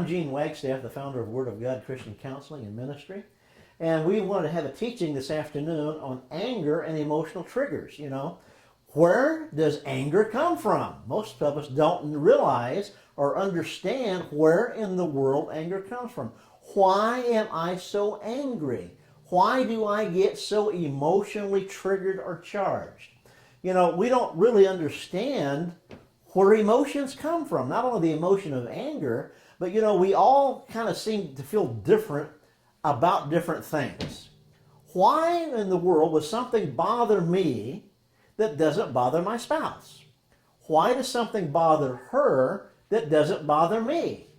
I'm Gene Wagstaff, the founder of Word of God Christian Counseling and Ministry. And we want to have a teaching this afternoon on anger and emotional triggers. You know, where does anger come from? Most of us don't realize or understand where in the world anger comes from. Why am I so angry? Why do I get so emotionally triggered or charged? You know, we don't really understand where emotions come from. Not only the emotion of anger, but you know, we all kind of seem to feel different about different things. Why in the world would something bother me that doesn't bother my spouse? Why does something bother her that doesn't bother me?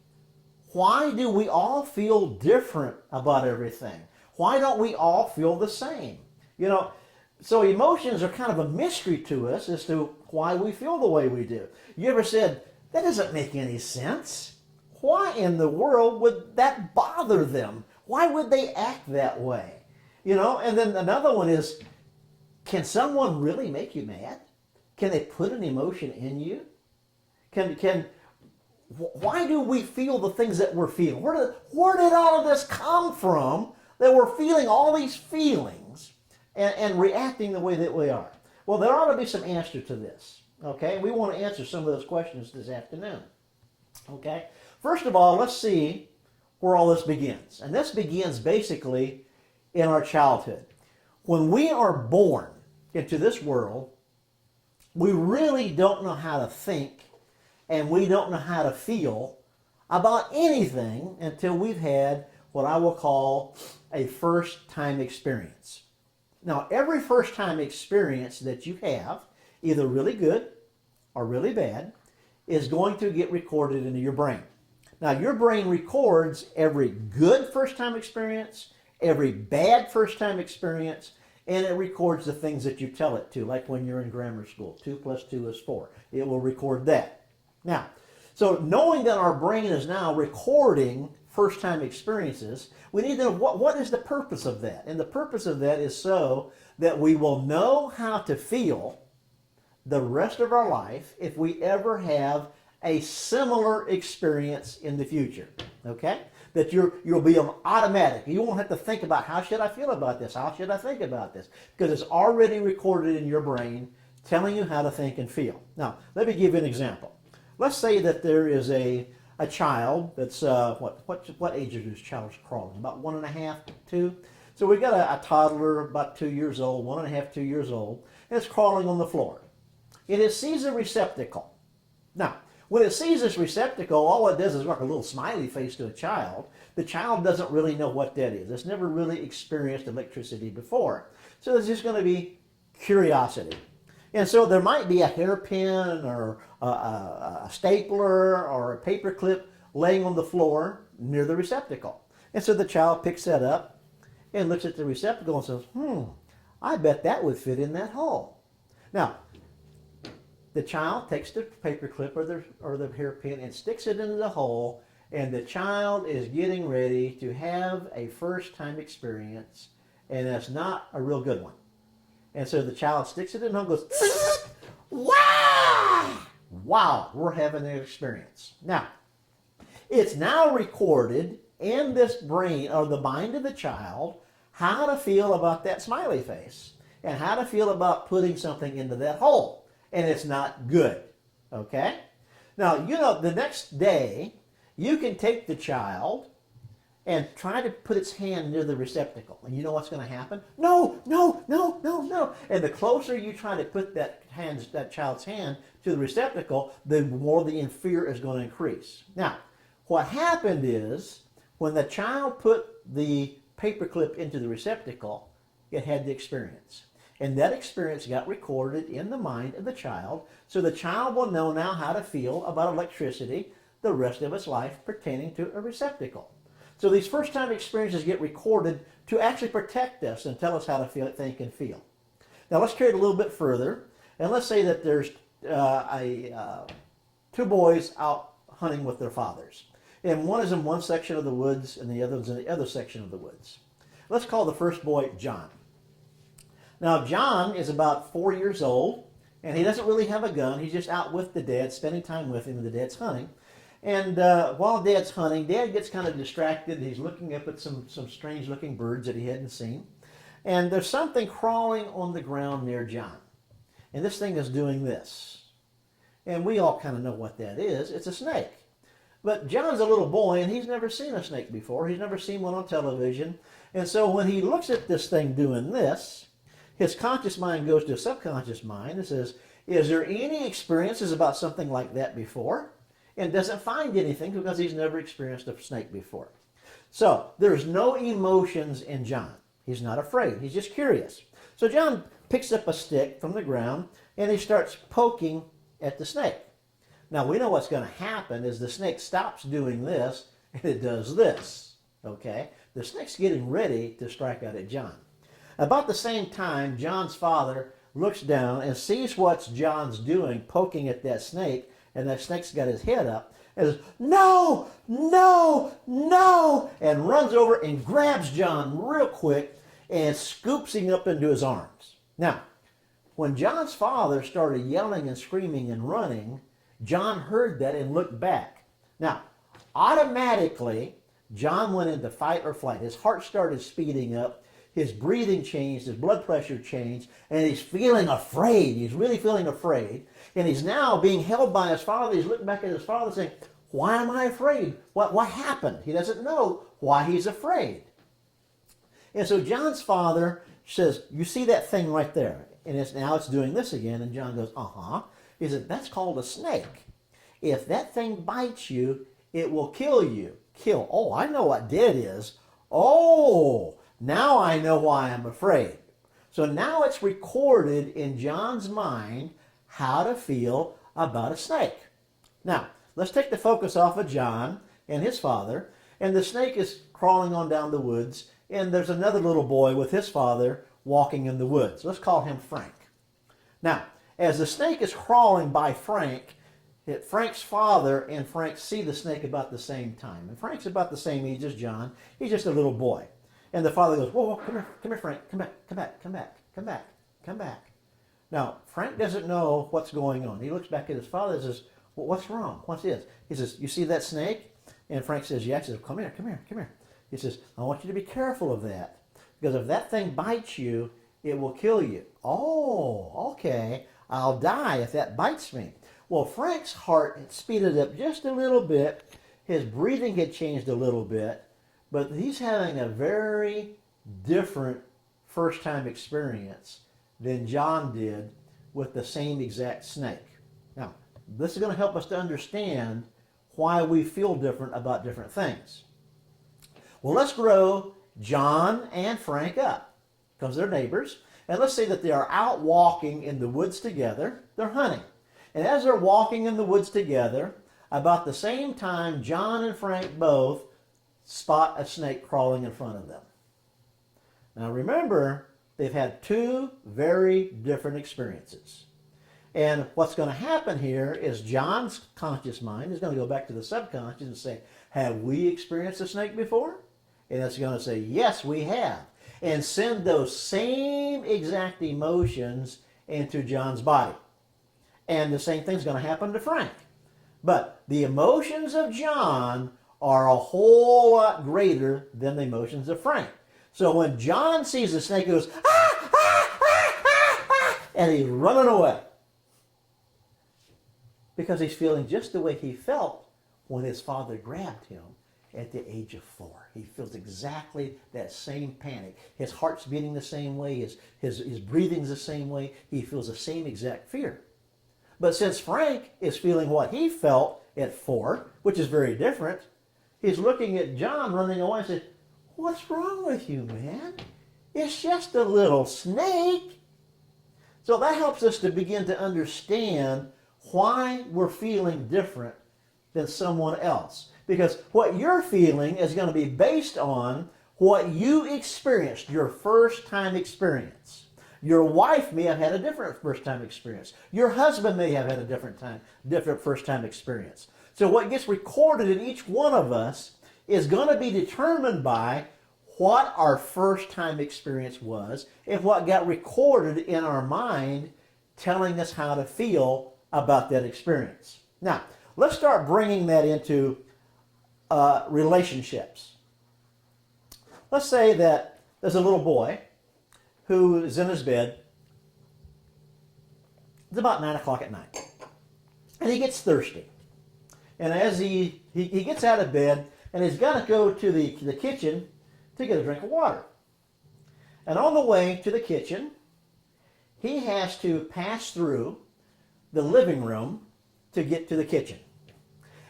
Why do we all feel different about everything? Why don't we all feel the same? You know, so emotions are kind of a mystery to us as to why we feel the way we do. You ever said, that doesn't make any sense? Why in the world would that bother them? Why would they act that way? You know, and then another one is, can someone really make you mad? Can they put an emotion in you? Why do we feel the things that we're feeling? Where did all of this come from that we're feeling all these feelings and reacting the way that we are? Well, there ought to be some answer to this. Okay, we want to answer some of those questions this afternoon. Okay, first of all, let's see where all this begins. And this begins basically in our childhood. When we are born into this world, we really don't know how to think and we don't know how to feel about anything until we've had what I will call a first-time experience. Now, every first-time experience that you have, either really good or really bad, is going to get recorded into your brain. Now, your brain records every good first-time experience, every bad first-time experience, and it records the things that you tell it to, like when you're in grammar school. 2 plus 2 is 4. It will record that. Now, so knowing that our brain is now recording first-time experiences, we need to know what is the purpose of that. And the purpose of that is so that we will know how to feel the rest of our life if we ever have a similar experience in the future. Okay? That you'll be automatic. You won't have to think about how should I feel about this? How should I think about this? Because it's already recorded in your brain telling you how to think and feel. Now, let me give you an example. Let's say that there is a child that's, what age is this child's crawling? About 1.5, 2? So we've got a toddler about 2 years old, 1.5, 2 years old, and it's crawling on the floor. And it sees a receptacle. Now, when it sees this receptacle, all it does is like a little smiley face to a child. The child doesn't really know what that is. It's never really experienced electricity before. So there's just going to be curiosity. And so there might be a hairpin or a stapler or a paper clip laying on the floor near the receptacle. And so the child picks that up and looks at the receptacle and says, I bet that would fit in that hole. Now, the child takes the paper clip or the hairpin and sticks it into the hole, and the child is getting ready to have a first-time experience, and that's not a real good one. And so the child sticks it in the hole and goes, wow! Wow, we're having an experience. Now, it's now recorded in this brain or the mind of the child how to feel about that smiley face and how to feel about putting something into that hole. And it's not good, okay? Now, you know, the next day, you can take the child and try to put its hand near the receptacle. And you know what's going to happen? No, no, no, no, no. And the closer you try to put that child's hand to the receptacle, the more the fear is going to increase. Now, what happened is, when the child put the paperclip into the receptacle, it had the experience. And that experience got recorded in the mind of the child, so the child will know now how to feel about electricity the rest of its life pertaining to a receptacle. So these first-time experiences get recorded to actually protect us and tell us how to feel, think, and feel. Now let's carry it a little bit further, and let's say that there's two boys out hunting with their fathers. And one is in one section of the woods, and the other is in the other section of the woods. Let's call the first boy John. Now, John is about 4 years old, and he doesn't really have a gun. He's just out with the dad, spending time with him, and the dad's hunting. And while Dad's hunting, Dad gets kind of distracted. He's looking up at some strange looking birds that he hadn't seen. And there's something crawling on the ground near John. And this thing is doing this. And we all kind of know what that is. It's a snake. But John's a little boy and he's never seen a snake before. He's never seen one on television. And so when he looks at this thing doing this, his conscious mind goes to subconscious mind and says, is there any experiences about something like that before? And doesn't find anything because he's never experienced a snake before. So there's no emotions in John. He's not afraid. He's just curious. So John picks up a stick from the ground and he starts poking at the snake. Now we know what's going to happen is the snake stops doing this and it does this. Okay? The snake's getting ready to strike out at John. About the same time, John's father looks down and sees what John's doing, poking at that snake, and that snake's got his head up, and says, no, no, no, and runs over and grabs John real quick and scoops him up into his arms. Now, when John's father started yelling and screaming and running, John heard that and looked back. Now, automatically, John went into fight or flight. His heart started speeding up. His breathing changed, his blood pressure changed, and he's feeling afraid. He's really feeling afraid. And he's now being held by his father. He's looking back at his father saying, why am I afraid? What happened? He doesn't know why he's afraid. And so John's father says, you see that thing right there? And now it's doing this again. And John goes, uh-huh. He said, that's called a snake. If that thing bites you, it will kill you. Kill. Oh, I know what dead is. Oh, now I know why I'm afraid. So now it's recorded in John's mind how to feel about a snake. Now, let's take the focus off of John and his father. And the snake is crawling on down the woods. And there's another little boy with his father walking in the woods. Let's call him Frank. Now, as the snake is crawling by Frank, Frank's father and Frank see the snake about the same time. And Frank's about the same age as John. He's just a little boy. And the father goes, whoa, come here, Frank, come back. Now, Frank doesn't know what's going on. He looks back at his father and says, well, what's wrong? What's this? He says, you see that snake? And Frank says, yeah. He says, come here. He says, I want you to be careful of that. Because if that thing bites you, it will kill you. Oh, okay. I'll die if that bites me. Well, Frank's heart had speeded up just a little bit. His breathing had changed a little bit. But he's having a very different first-time experience than John did with the same exact snake. Now, this is going to help us to understand why we feel different about different things. Well, let's grow John and Frank up because they're neighbors. And let's say that they are out walking in the woods together. They're hunting. And as they're walking in the woods together, about the same time, John and Frank both spot a snake crawling in front of them. Now remember, they've had two very different experiences. And what's going to happen here is John's conscious mind is going to go back to the subconscious and say, have we experienced a snake before? And it's going to say, yes, we have. And send those same exact emotions into John's body. And the same thing's going to happen to Frank. But the emotions of John are a whole lot greater than the emotions of Frank. So when John sees a snake, he goes, and he's running away. Because he's feeling just the way he felt when his father grabbed him at the age of 4. He feels exactly that same panic. His heart's beating the same way. His breathing's the same way. He feels the same exact fear. But since Frank is feeling what he felt at 4, which is very different, he's looking at John running away and says, what's wrong with you, man? It's just a little snake. So that helps us to begin to understand why we're feeling different than someone else. Because what you're feeling is going to be based on what you experienced, your first time experience. Your wife may have had a different first time experience. Your husband may have had a different first time experience. So what gets recorded in each one of us is going to be determined by what our first time experience was and what got recorded in our mind telling us how to feel about that experience. Now, let's start bringing that into relationships. Let's say that there's a little boy who is in his bed. It's about 9 o'clock at night. And he gets thirsty. And as he gets out of bed, and he's got to go to the kitchen to get a drink of water. And on the way to the kitchen, he has to pass through the living room to get to the kitchen.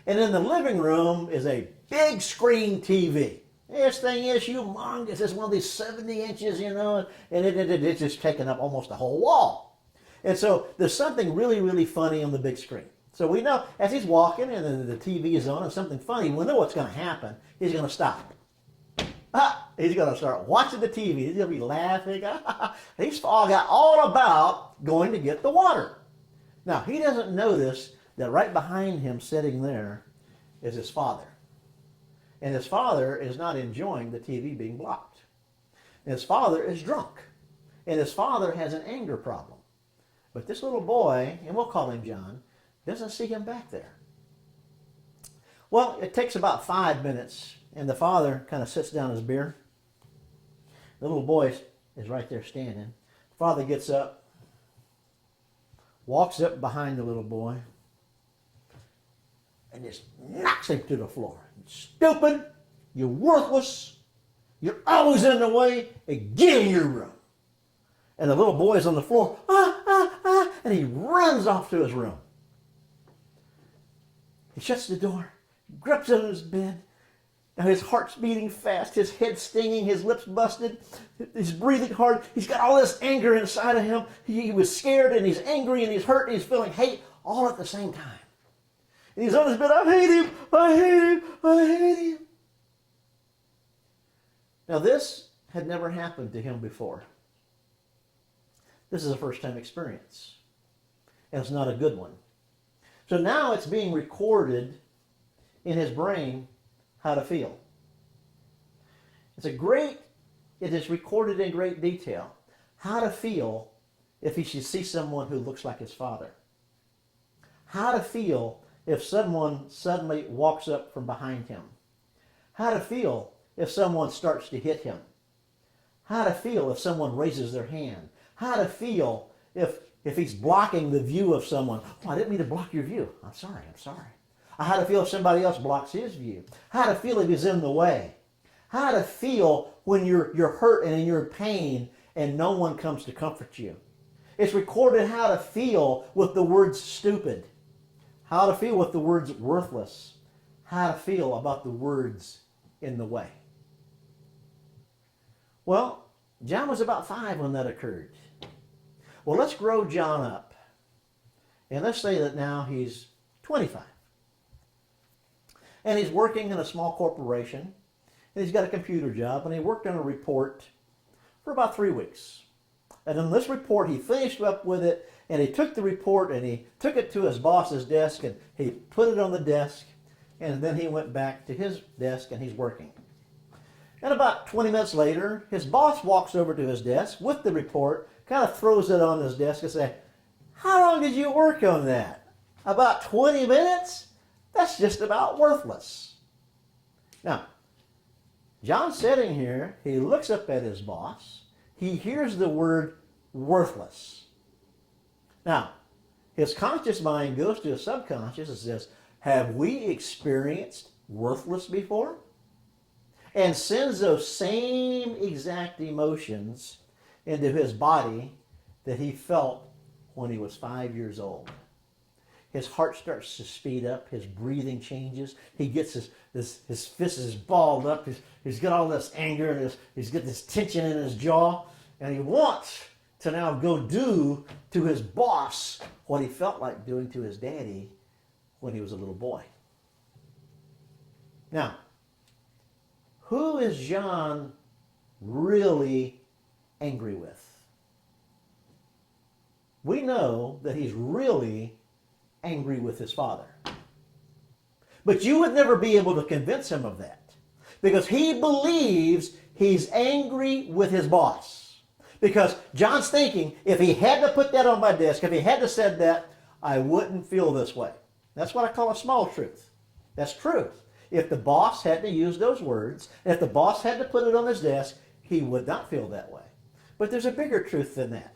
And in the living room is a big screen TV. This thing is humongous. It's one of these 70 inches, and it's just taking up almost the whole wall. And so there's something really, really funny on the big screen. So we know as he's walking and then the TV is on and something funny, we know what's going to happen. He's going to stop. He's going to start watching the TV. He's going to be laughing. He's all got all about going to get the water. Now, he doesn't notice that right behind him sitting there is his father. And his father is not enjoying the TV being blocked. And his father is drunk. And his father has an anger problem. But this little boy, and we'll call him John, doesn't see him back there. Well, it takes about 5 minutes, and the father kind of sits down his beer. The little boy is right there standing. The father gets up, walks up behind the little boy, and just knocks him to the floor. Stupid, you're worthless, you're always in the way, and get in your room. And the little boy is on the floor, and he runs off to his room. He shuts the door, grips into his bed. Now his heart's beating fast, his head stinging, his lips busted, he's breathing hard. He's got all this anger inside of him. He was scared and he's angry and he's hurt and he's feeling hate all at the same time. And he's on his bed, I hate him, I hate him, I hate him. Now this had never happened to him before. This is a first-time experience. And it's not a good one. So now it's being recorded in his brain how to feel. It is recorded in great detail how to feel if he should see someone who looks like his father. How to feel if someone suddenly walks up from behind him. How to feel if someone starts to hit him. How to feel if someone raises their hand. How to feel if he's blocking the view of someone. Oh, I didn't mean to block your view. I'm sorry. How to feel if somebody else blocks his view. How to feel if he's in the way. How to feel when you're hurt and you're in pain and no one comes to comfort you. It's recorded how to feel with the words stupid. How to feel with the words worthless. How to feel about the words in the way. Well, John was about 5 when that occurred. Well, let's grow John up. And let's say that now he's 25. And he's working in a small corporation. And he's got a computer job. And he worked on a report for about 3 weeks. And in this report, he finished up with it. And he took the report and he took it to his boss's desk. And he put it on the desk. And then he went back to his desk and he's working. And about 20 minutes later, his boss walks over to his desk with the report, kind of throws it on his desk and says, how long did you work on that? About 20 minutes? That's just about worthless. Now, John's sitting here, he looks up at his boss, he hears the word worthless. Now, his conscious mind goes to his subconscious and says, have we experienced worthless before? And sends those same exact emotions into his body that he felt when he was 5 years old. His heart starts to speed up. His breathing changes. He gets his fist is balled up. He's got all this anger and he's got this tension in his jaw. And he wants to now go do to his boss what he felt like doing to his daddy when he was a little boy. Now, who is John really angry with? We know that he's really angry with his father. But you would never be able to convince him of that because he believes he's angry with his boss. Because John's thinking, if he had to put that on my desk, if he had to said that, I wouldn't feel this way. That's what I call a small truth. That's truth. If the boss had to use those words, if the boss had to put it on his desk, he would not feel that way. But there's a bigger truth than that.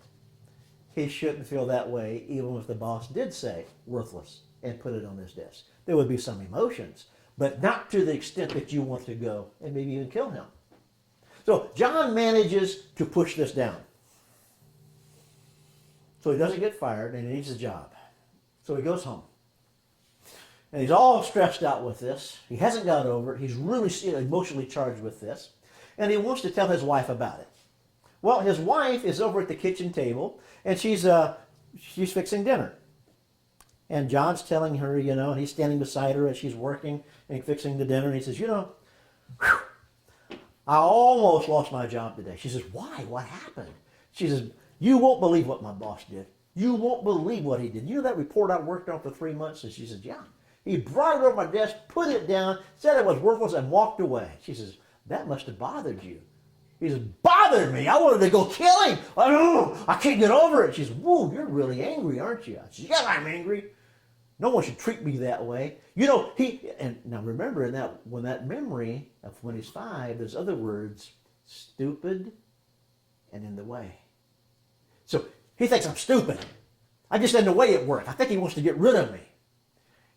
He shouldn't feel that way even if the boss did say worthless and put it on his desk. There would be some emotions, but not to the extent that you want to go and maybe even kill him. So John manages to push this down. So he doesn't get fired and he needs a job. So he goes home. And he's all stressed out with this. He hasn't got over it. He's really emotionally charged with this. And he wants to tell his wife about it. Well, his wife is over at the kitchen table, and she's fixing dinner. And John's telling her, and he's standing beside her as she's working and fixing the dinner. And he says, whew, I almost lost my job today. She says, why? What happened? She says, you won't believe what my boss did. You won't believe what he did. You know that report I worked on for 3 months? And she says, yeah. He brought it over my desk, put it down, said it was worthless, and walked away. She says, that must have bothered you. He says, bothered me. I wanted to go kill him. I can't get over it. She says, whoa, you're really angry, aren't you? I says, yeah, I'm angry. No one should treat me that way. And now remember, when that memory of when he's 5, there's other words, stupid and in the way. So he thinks I'm stupid. I'm just in the way at work. I think he wants to get rid of me.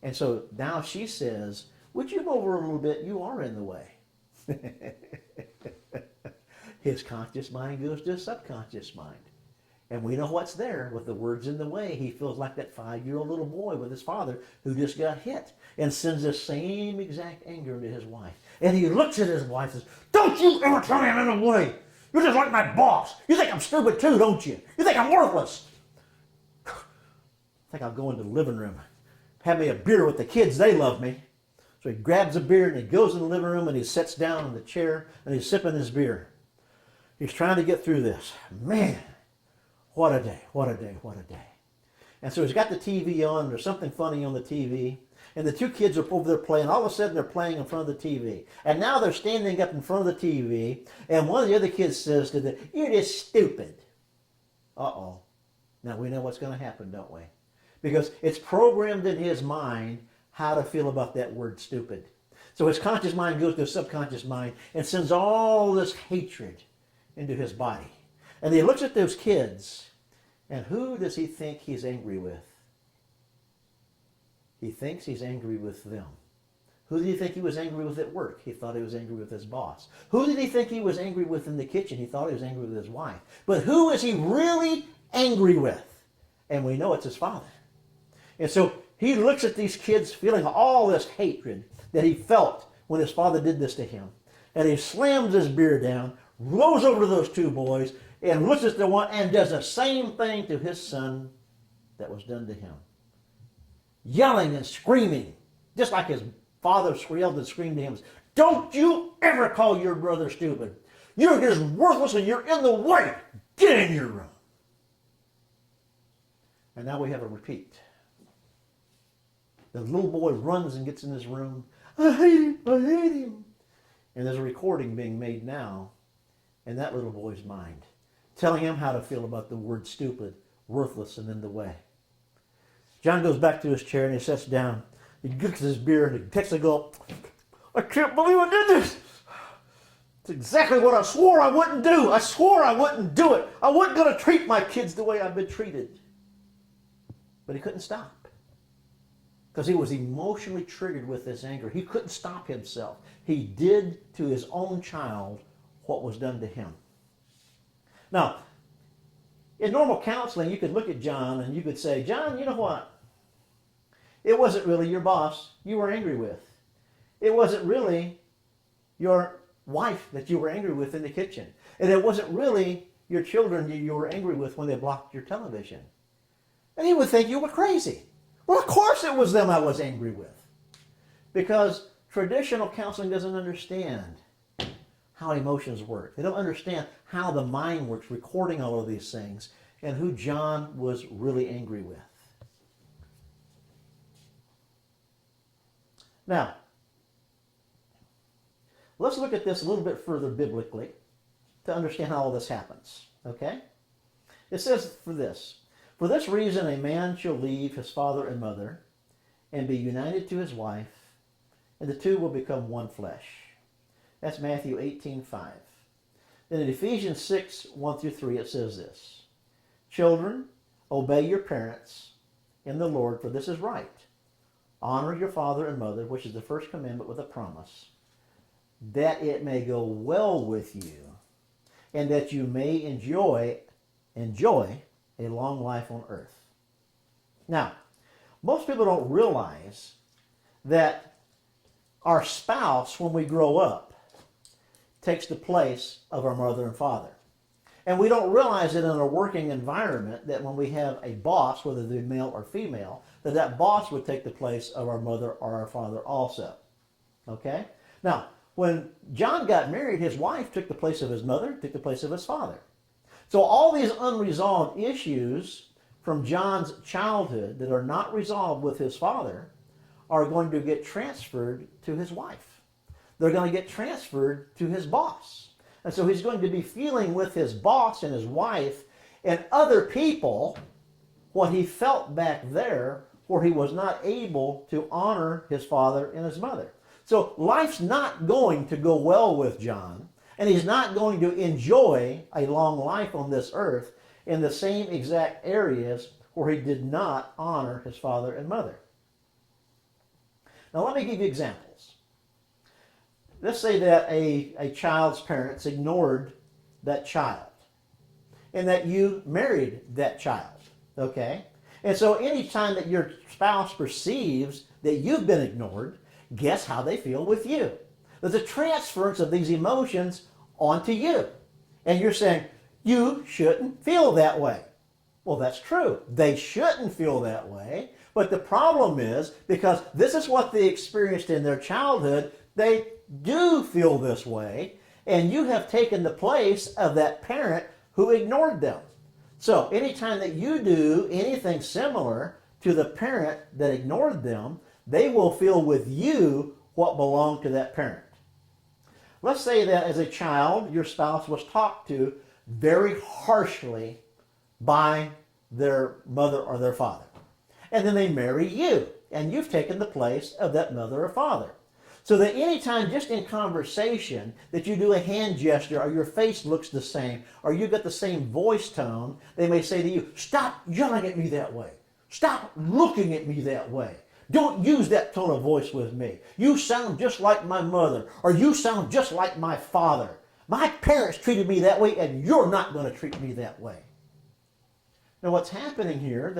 And so now she says, would you move over a little bit? You are in the way. His conscious mind goes to his subconscious mind. And we know what's there with the words in the way. He feels like that 5-year-old little boy with his father who just got hit and sends the same exact anger to his wife. And he looks at his wife and says, don't you ever tell me I'm in the way. You're just like my boss. You think I'm stupid too, don't you? You think I'm worthless. I think I'll go into the living room, have me a beer with the kids. They love me. So he grabs a beer and he goes in the living room and he sits down in the chair and he's sipping his beer. He's trying to get through this. Man, what a day, what a day, what a day. And so he's got the TV on. There's something funny on the TV. And the 2 kids are over there playing. All of a sudden they're playing in front of the TV. And now they're standing up in front of the TV. And one of the other kids says to them, you're just stupid. Uh-oh. Now we know what's going to happen, don't we? Because it's programmed in his mind how to feel about that word stupid. So his conscious mind goes to his subconscious mind and sends all this hatred into his body. And he looks at those kids, and who does he think he's angry with? He thinks he's angry with them. Who did he think he was angry with at work? He thought he was angry with his boss. Who did he think he was angry with in the kitchen? He thought he was angry with his wife. But who is he really angry with? And we know it's his father. And so he looks at these kids feeling all this hatred that he felt when his father did this to him. And he slams his beer down, goes over to those 2 boys, and looks at the one and does the same thing to his son that was done to him. Yelling and screaming, just like his father yelled and screamed to him. Don't you ever call your brother stupid. You're just worthless and you're in the way. Get in your room. And now we have a repeat. The little boy runs and gets in his room. I hate him, I hate him. And there's a recording being made now in that little boy's mind, telling him how to feel about the word stupid, worthless, and in the way. John goes back to his chair and he sits down. He gets his beer and he takes a gulp. I can't believe I did this. It's exactly what I swore I wouldn't do. I swore I wouldn't do it. I wasn't going to treat my kids the way I've been treated. But he couldn't stop because he was emotionally triggered with this anger. He couldn't stop himself. He did to his own child what was done to him. Now, in normal counseling, you could look at John and you could say, John, you know what? It wasn't really your boss you were angry with. It wasn't really your wife that you were angry with in the kitchen. And it wasn't really your children that you were angry with when they blocked your television. And he would think you were crazy. Well, of course it was them I was angry with. Because traditional counseling doesn't understand how emotions work. They don't understand how the mind works, recording all of these things, and who John was really angry with. Now, let's look at this a little bit further biblically to understand how all this happens. Okay? It says for this reason a man shall leave his father and mother and be united to his wife, and the two will become one flesh. That's Matthew 18:5. Then in Ephesians 6:1-3, it says this: Children, obey your parents in the Lord, for this is right. Honor your father and mother, which is the first commandment with a promise, that it may go well with you, and that you may enjoy a long life on earth. Now, most people don't realize that our spouse, when we grow up, takes the place of our mother and father. And we don't realize it in a working environment that when we have a boss, whether they're male or female, that boss would take the place of our mother or our father also. Okay? Now, when John got married, his wife took the place of his mother, took the place of his father. So all these unresolved issues from John's childhood that are not resolved with his father are going to get transferred to his wife. They're going to get transferred to his boss. And so he's going to be feeling with his boss and his wife and other people what he felt back there where he was not able to honor his father and his mother. So life's not going to go well with John, and he's not going to enjoy a long life on this earth in the same exact areas where he did not honor his father and mother. Now let me give you examples. Let's say that a child's parents ignored that child and that you married that child, okay? And so anytime that your spouse perceives that you've been ignored, guess how they feel with you? There's a transference of these emotions onto you. And you're saying, you shouldn't feel that way. Well, that's true. They shouldn't feel that way. But the problem is, because this is what they experienced in their childhood, they do feel this way, and you have taken the place of that parent who ignored them. So anytime that you do anything similar to the parent that ignored them, they will feel with you what belonged to that parent. Let's say that as a child, your spouse was talked to very harshly by their mother or their father. And then they marry you, and you've taken the place of that mother or father. So that anytime, just in conversation, that you do a hand gesture or your face looks the same or you get the same voice tone, they may say to you, stop yelling at me that way. Stop looking at me that way. Don't use that tone of voice with me. You sound just like my mother, or you sound just like my father. My parents treated me that way, and you're not going to treat me that way. Now what's happening here,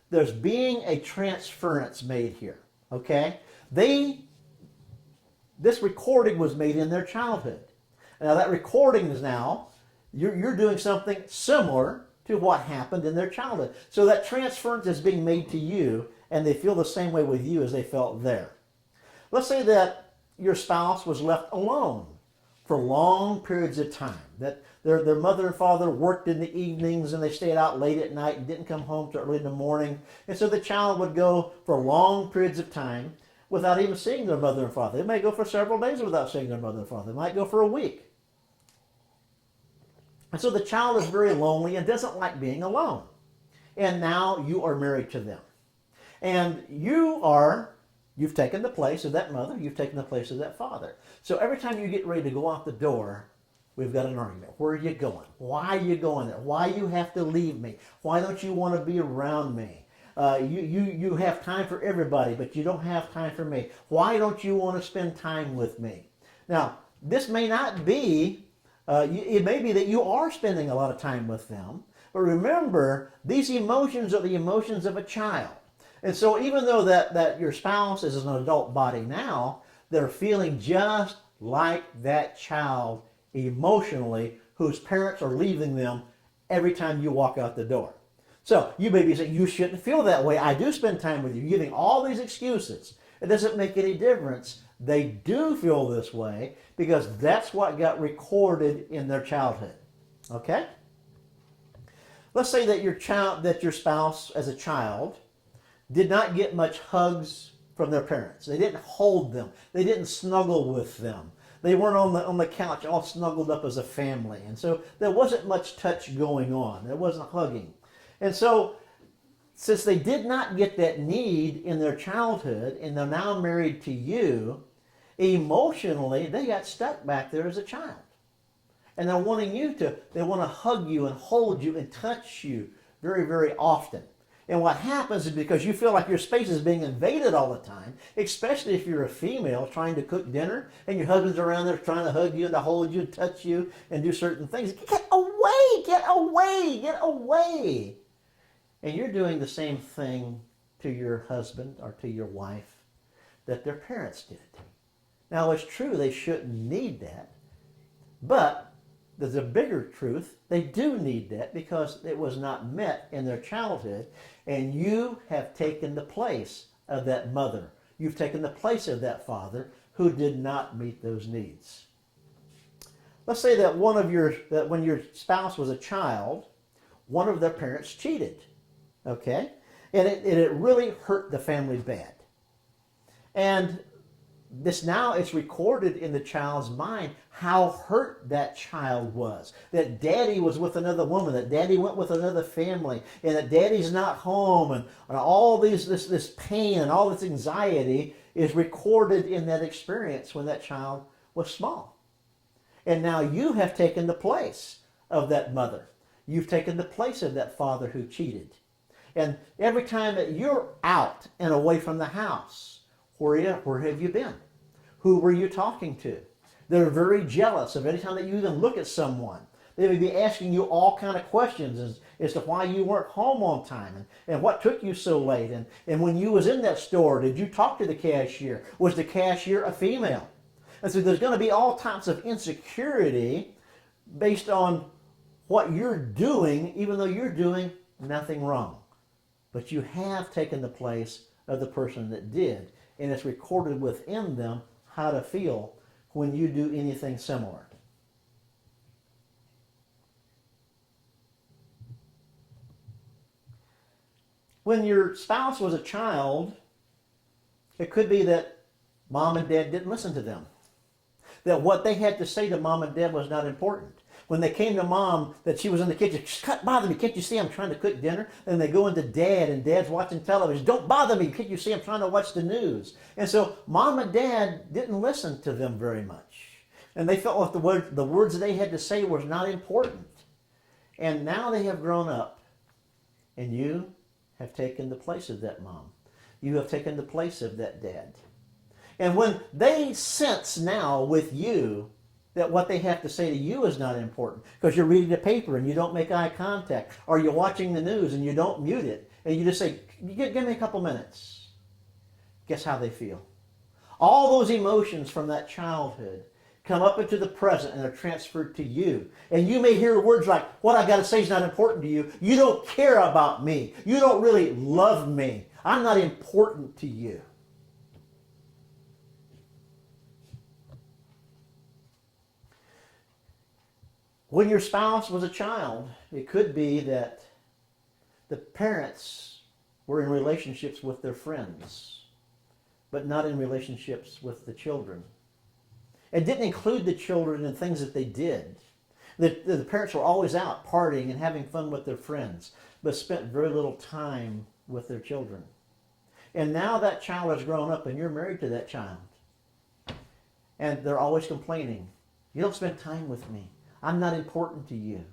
there's being a transference made here, okay? This recording was made in their childhood. Now that recording is now, you're doing something similar to what happened in their childhood. So that transference is being made to you, and they feel the same way with you as they felt there. Let's say that your spouse was left alone for long periods of time, that their mother and father worked in the evenings and they stayed out late at night and didn't come home till early in the morning. And so the child would go for long periods of time without even seeing their mother and father. They may go for several days without seeing their mother and father. They might go for a week. And so the child is very lonely and doesn't like being alone. And now you are married to them. And you've taken the place of that mother, you've taken the place of that father. So every time you get ready to go out the door, we've got an argument. Where are you going? Why are you going there? Why you have to leave me? Why don't you want to be around me? You have time for everybody, but you don't have time for me. Why don't you want to spend time with me? Now, this may not be, it may be that you are spending a lot of time with them, but remember, these emotions are the emotions of a child. And so even though that your spouse is an adult body now, they're feeling just like that child emotionally whose parents are leaving them every time you walk out the door. So you may be saying, you shouldn't feel that way. I do spend time with you. You're giving all these excuses. It doesn't make any difference. They do feel this way because that's what got recorded in their childhood. Okay? Let's say that your spouse as a child did not get much hugs from their parents. They didn't hold them. They didn't snuggle with them. They weren't on the couch all snuggled up as a family. And so there wasn't much touch going on. There wasn't hugging. And so since they did not get that need in their childhood and they're now married to you, emotionally they got stuck back there as a child. And they're wanting they want to hug you and hold you and touch you very, very often. And what happens is because you feel like your space is being invaded all the time, especially if you're a female trying to cook dinner and your husband's around there trying to hug you and to hold you and touch you and do certain things. Get away, get away, get away. And you're doing the same thing to your husband or to your wife that their parents did. Now it's true they shouldn't need that, but there's a bigger truth. They do need that because it was not met in their childhood, and you have taken the place of that mother. You've taken the place of that father who did not meet those needs. Let's say that when your spouse was a child, one of their parents cheated, okay? And it really hurt the family bad. And it's recorded in the child's mind how hurt that child was. That daddy was with another woman, that daddy went with another family, and that daddy's not home, and all this pain and all this anxiety is recorded in that experience when that child was small. And now you have taken the place of that mother. You've taken the place of that father who cheated. And every time that you're out and away from the house, where have you been? Who were you talking to? They're very jealous of any time that you even look at someone. They would be asking you all kind of questions as to why you weren't home on time and what took you so late. And when you was in that store, did you talk to the cashier? Was the cashier a female? And so there's going to be all types of insecurity based on what you're doing, even though you're doing nothing wrong. But you have taken the place of the person that did. And it's recorded within them how to feel when you do anything similar. When your spouse was a child, it could be that mom and dad didn't listen to them. That what they had to say to mom and dad was not important. When they came to mom, that she was in the kitchen, "Can't bother me, can't you see I'm trying to cook dinner?" And they go into dad, and dad's watching television. "Don't bother me, can't you see I'm trying to watch the news?" And so mom and dad didn't listen to them very much. And they felt like the words they had to say was not important. And now they have grown up, and you have taken the place of that mom. You have taken the place of that dad. And when they sense now with you that what they have to say to you is not important because you're reading the paper and you don't make eye contact, or you're watching the news and you don't mute it, and you just say, give me a couple minutes. Guess how they feel? All those emotions from that childhood come up into the present and are transferred to you. And you may hear words like, "What I got to say is not important to you. You don't care about me. You don't really love me. I'm not important to you." When your spouse was a child, it could be that the parents were in relationships with their friends, but not in relationships with the children. It didn't include the children in things that they did. The parents were always out partying and having fun with their friends, but spent very little time with their children. And now that child has grown up and you're married to that child. And they're always complaining, "You don't spend time with me. I'm not important to you,"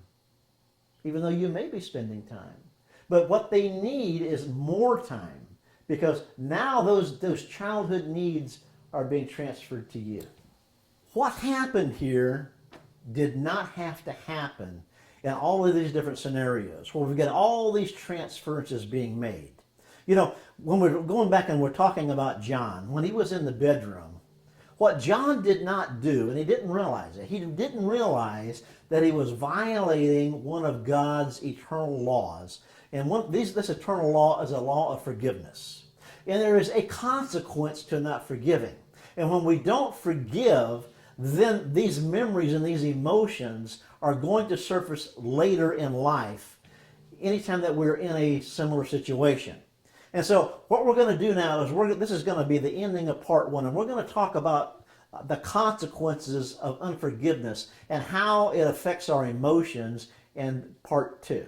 even though you may be spending time. But what they need is more time, because now those childhood needs are being transferred to you. What happened here did not have to happen in all of these different scenarios where we've got all these transferences being made. You know, when we're going back and we're talking about John, when he was in the bedroom, what John did not do, and he didn't realize it, he didn't realize that he was violating one of God's eternal laws. And this eternal law is a law of forgiveness. And there is a consequence to not forgiving. And when we don't forgive, then these memories and these emotions are going to surface later in life, anytime that we're in a similar situation. And so what we're going to do now is this is going to be the ending of part one, and we're going to talk about the consequences of unforgiveness and how it affects our emotions in part two.